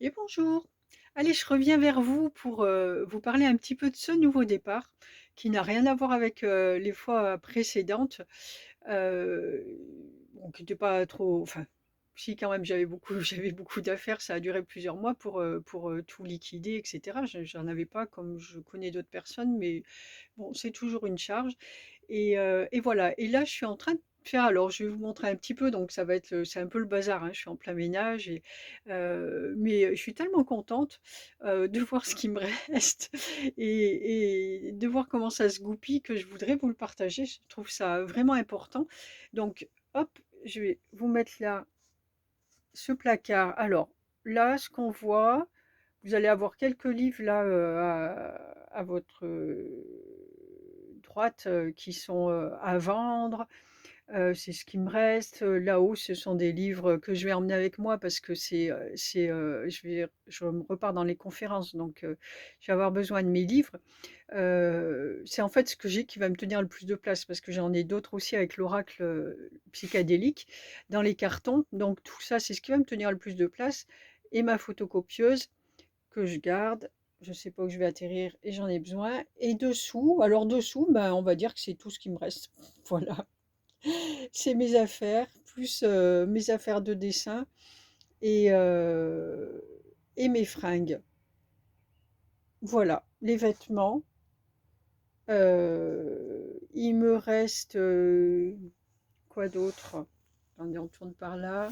Et bonjour. Allez, je reviens vers vous pour vous parler un petit peu de ce nouveau départ qui n'a rien à voir avec les fois précédentes. Euh, bon, qui n'était pas trop. Enfin, si, quand même, j'avais beaucoup, j'avais beaucoup d'affaires. Ça a duré plusieurs mois pour tout liquider, etc. J'en avais pas comme je connais d'autres personnes, mais bon, c'est toujours une charge. Et voilà. Et là, je suis en train de faire, alors je vais vous montrer un petit peu, donc ça va être, c'est un peu le bazar, hein, je suis en plein ménage mais je suis tellement contente, de voir ce qui me reste et de voir comment ça se goupille que je voudrais vous le partager. Je trouve ça vraiment important. Donc hop, je vais vous mettre là ce placard. Alors là, ce qu'on voit, vous allez avoir quelques livres là, à votre, droite, qui sont, à vendre. C'est ce qui me reste. Là-haut, ce sont des livres que je vais emmener avec moi parce que je me repars dans les conférences, donc je vais avoir besoin de mes livres. C'est en fait ce que j'ai qui va me tenir le plus de place parce que j'en ai d'autres aussi avec l'oracle, psychédélique dans les cartons. Donc tout ça, c'est ce qui va me tenir le plus de place et ma photocopieuse que je garde. Je sais pas où je vais atterrir et j'en ai besoin et dessous, alors dessous, ben, on va dire que c'est tout ce qui me reste. Voilà. C'est mes affaires, plus mes affaires de dessin et, euh, et mes fringues. Voilà, les vêtements. Il me reste quoi d'autre? Attendez, on tourne par là.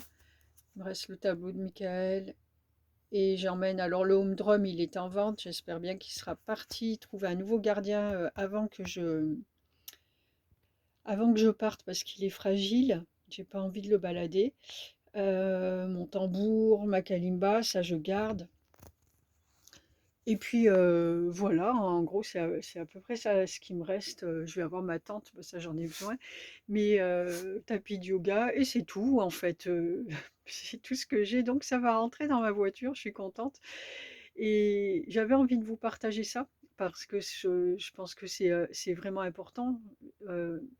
Il me reste le tableau de Michael. Et j'emmène, alors le home drum, il est en vente. J'espère bien qu'il sera parti trouver un nouveau gardien avant que je parte parce qu'il est fragile. J'ai pas envie de le balader. Mon tambour, ma kalimba, ça je garde. Et puis voilà, en gros, c'est à peu près ça ce qui me reste. Je vais avoir ma tente, bah, ça j'en ai besoin. Mais tapis de yoga, et c'est tout en fait. C'est tout ce que j'ai. Donc ça va rentrer dans ma voiture, je suis contente. Et j'avais envie de vous partager ça parce que je pense que c'est vraiment important.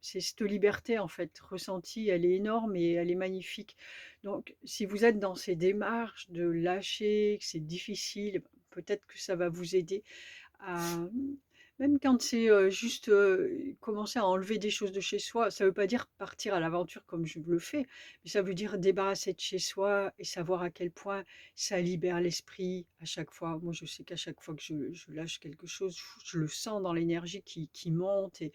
C'est cette liberté en fait ressentie, elle est énorme et elle est magnifique. Donc si vous êtes dans ces démarches de lâcher, que c'est difficile, peut-être que ça va vous aider à, même quand c'est juste commencer à enlever des choses de chez soi. Ça ne veut pas dire partir à l'aventure comme je le fais, mais ça veut dire débarrasser de chez soi et savoir à quel point ça libère l'esprit à chaque fois. Moi, je sais qu'à chaque fois que je lâche quelque chose, je le sens dans l'énergie qui monte et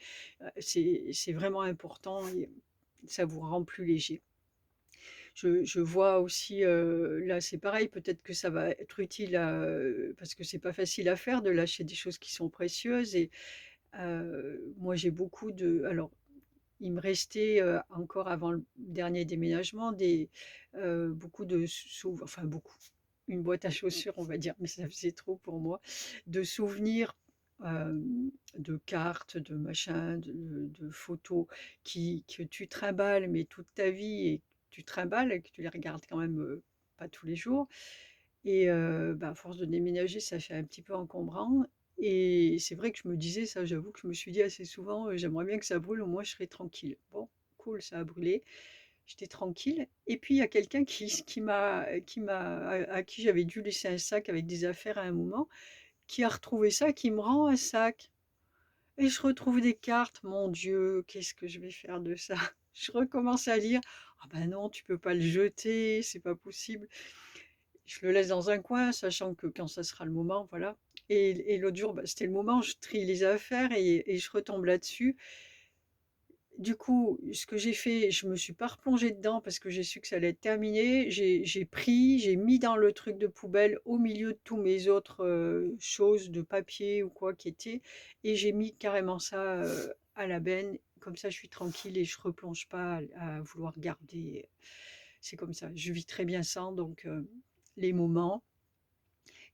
c'est vraiment important et ça vous rend plus léger. Je vois aussi, là c'est pareil, peut-être que ça va être utile parce que c'est pas facile à faire de lâcher des choses qui sont précieuses et moi j'ai beaucoup de, alors il me restait, encore avant le dernier déménagement beaucoup de enfin beaucoup, une boîte à chaussures on va dire, mais ça faisait trop pour moi, de souvenirs, de cartes, de machins, de photos que tu trimbales, mais toute ta vie et que tu trimbales et que tu les regardes quand même, pas tous les jours et bah, à force de déménager, ça fait un petit peu encombrant et c'est vrai que je me disais ça, j'avoue que je me suis dit assez souvent, «J'aimerais bien que ça brûle, au moins je serais tranquille». Bon, cool, ça a brûlé, j'étais tranquille et puis il y a quelqu'un à qui j'avais dû laisser un sac avec des affaires à un moment, qui a retrouvé ça, qui me rend un sac et je retrouve des cartes. Mon Dieu, qu'est-ce que je vais faire de ça? Je recommence à lire. Ah ben non, tu peux pas le jeter, c'est pas possible. Je le laisse dans un coin, sachant que quand ça sera le moment, voilà. Et l'autre jour, bah, c'était le moment, je trie les affaires et je retombe là-dessus. Du coup, ce que j'ai fait, je me suis pas replongée dedans parce que j'ai su que ça allait être terminé. J'ai mis dans le truc de poubelle au milieu de tous mes autres choses de papier ou quoi qui étaient, et j'ai mis carrément ça à la benne. Comme ça, je suis tranquille et je replonge pas à vouloir garder. C'est comme ça. Je vis très bien sans, donc les moments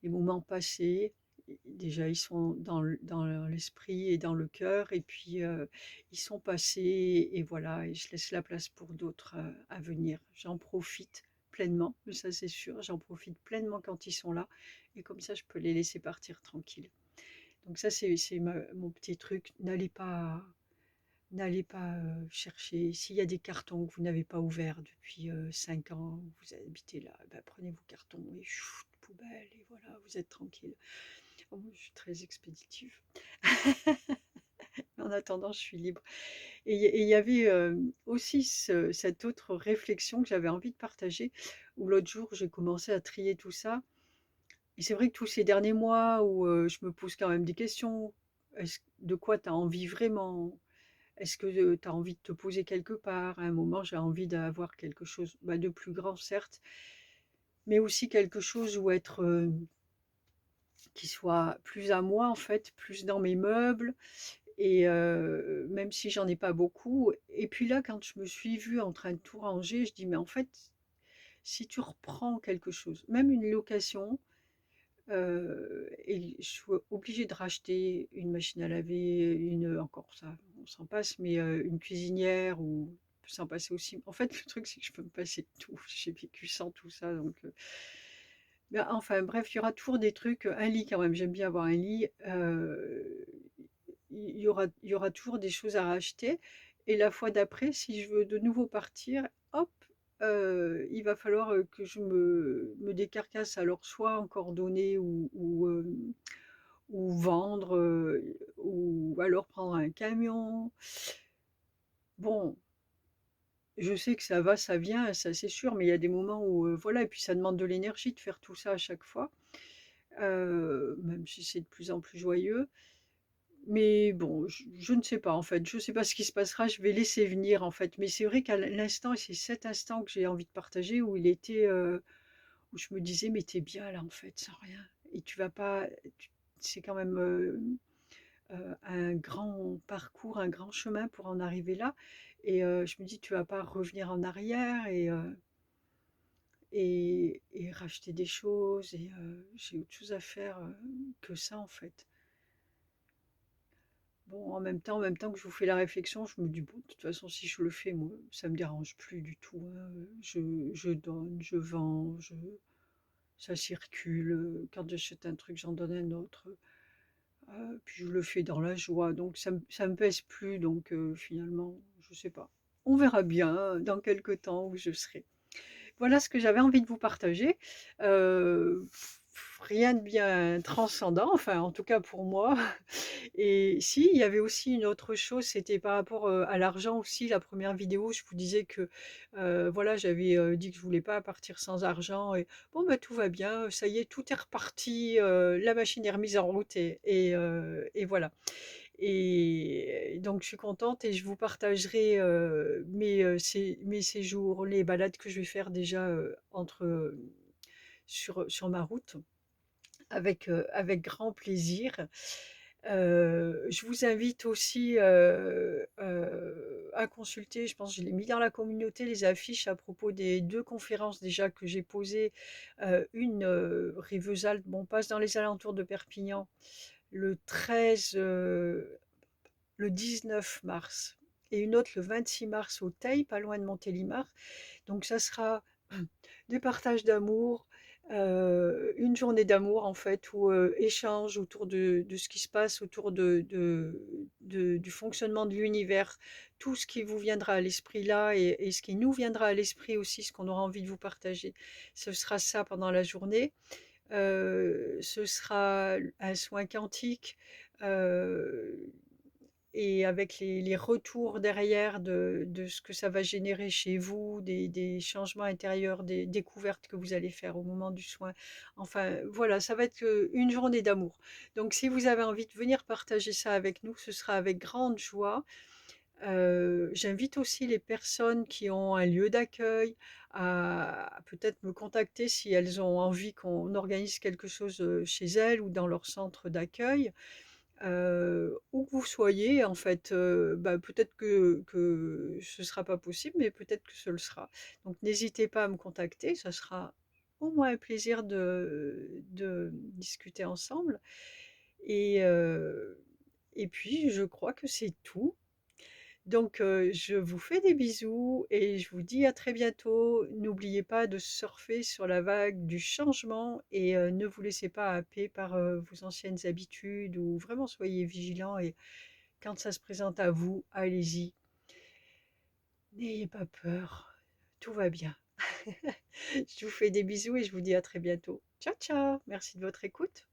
les moments passés, déjà ils sont dans l'esprit et dans le cœur, et puis ils sont passés, et voilà, et je laisse la place pour d'autres à venir. J'en profite pleinement, mais ça c'est sûr, j'en profite pleinement quand ils sont là, et comme ça je peux les laisser partir tranquilles. Donc ça c'est mon petit truc, n'allez pas chercher. S'il y a des cartons que vous n'avez pas ouverts depuis 5 ans, vous habitez là, ben, prenez vos cartons et chut, poubelle. vous êtes tranquille. Oh, moi, je suis très expéditive. En attendant, je suis libre. Et il y avait aussi cette autre réflexion que j'avais envie de partager, où l'autre jour, j'ai commencé à trier tout ça. Et c'est vrai que tous ces derniers mois où je me pose quand même des questions, de quoi tu as envie vraiment? Est-ce que tu as envie de te poser quelque part? À un moment, j'ai envie d'avoir quelque chose bah, de plus grand, certes, mais aussi quelque chose où être, qui soit plus à moi, en fait, plus dans mes meubles, et même si j'en ai pas beaucoup. Et puis là, quand je me suis vue en train de tout ranger, je dis, mais en fait, si tu reprends quelque chose, même une location, et je suis obligée de racheter une machine à laver, encore ça, on s'en passe, mais une cuisinière ou s'en passer aussi. En fait, le truc, c'est que je peux me passer de tout. J'ai vécu sans tout ça, donc. Ben, enfin, bref, il y aura toujours des trucs. Un lit, quand même, j'aime bien avoir un lit. Il y aura toujours des choses à racheter. Et la fois d'après, si je veux de nouveau partir, hop, il va falloir que je me décarcasse, alors soit encore donner ou vendre, ou alors prendre un camion. Bon, je sais que ça va, ça vient, ça c'est sûr, mais il y a des moments où, voilà, et puis ça demande de l'énergie de faire tout ça à chaque fois, même si c'est de plus en plus joyeux. Mais bon, je ne sais pas en fait, je ne sais pas ce qui se passera, je vais laisser venir en fait. Mais c'est vrai qu'à l'instant, et c'est cet instant que j'ai envie de partager, où il était, où je me disais, mais t'es bien là en fait, sans rien. Et tu vas pas, c'est quand même un grand parcours, un grand chemin pour en arriver là. Et je me dis, tu vas pas revenir en arrière et racheter des choses. Et j'ai autre chose à faire que ça en fait. Bon, en même temps que je vous fais la réflexion, je me dis, bon, de toute façon, si je le fais, moi, ça me dérange plus du tout, hein. Je donne, je vends, ça circule. Quand j'achète un truc, j'en donne un autre. Puis je le fais dans la joie, donc ça me pèse plus. Donc finalement, je sais pas. On verra bien dans quelques temps où je serai. Voilà ce que j'avais envie de vous partager. Euh, Rien de bien transcendant, enfin en tout cas pour moi. Et si, il y avait aussi une autre chose, c'était par rapport à l'argent aussi. La première vidéo, je vous disais que voilà, j'avais dit que je voulais pas partir sans argent. Et bon, bah, tout va bien, ça y est, tout est reparti, la machine est remise en route et voilà. Et donc, je suis contente et je vous partagerai mes séjours, les balades que je vais faire déjà sur ma route avec grand plaisir. Je vous invite aussi à consulter, je pense que je l'ai mis dans la communauté, les affiches à propos des deux conférences déjà que j'ai posées. Une Rivesaltes, bon, on passe dans les alentours de Perpignan, le 13, le 19 mars, et une autre le 26 mars au Teil, pas loin de Montélimar. Donc ça sera du partage d'amour, une journée d'amour en fait, où échange autour de ce qui se passe, autour du fonctionnement de l'univers, tout ce qui vous viendra à l'esprit là, et ce qui nous viendra à l'esprit aussi, ce qu'on aura envie de vous partager. Ce sera ça pendant la journée. Ce sera un soin quantique. euh, et avec les retours derrière de ce que ça va générer chez vous, des changements intérieurs, des découvertes que vous allez faire au moment du soin. Enfin, voilà, ça va être une journée d'amour. Donc, si vous avez envie de venir partager ça avec nous, ce sera avec grande joie. J'invite aussi les personnes qui ont un lieu d'accueil à peut-être me contacter si elles ont envie qu'on organise quelque chose chez elles ou dans leur centre d'accueil. Où que vous soyez, en fait, bah, peut-être que ce ne sera pas possible, mais peut-être que ce le sera. Donc n'hésitez pas à me contacter, ça sera au moins un plaisir de discuter ensemble. Et, euh, et puis, je crois que c'est tout. Donc, je vous fais des bisous et je vous dis à très bientôt. N'oubliez pas de surfer sur la vague du changement et ne vous laissez pas happer par vos anciennes habitudes, ou vraiment soyez vigilants, et quand ça se présente à vous, allez-y. N'ayez pas peur, tout va bien. Je vous fais des bisous et je vous dis à très bientôt. Ciao, ciao, merci de votre écoute.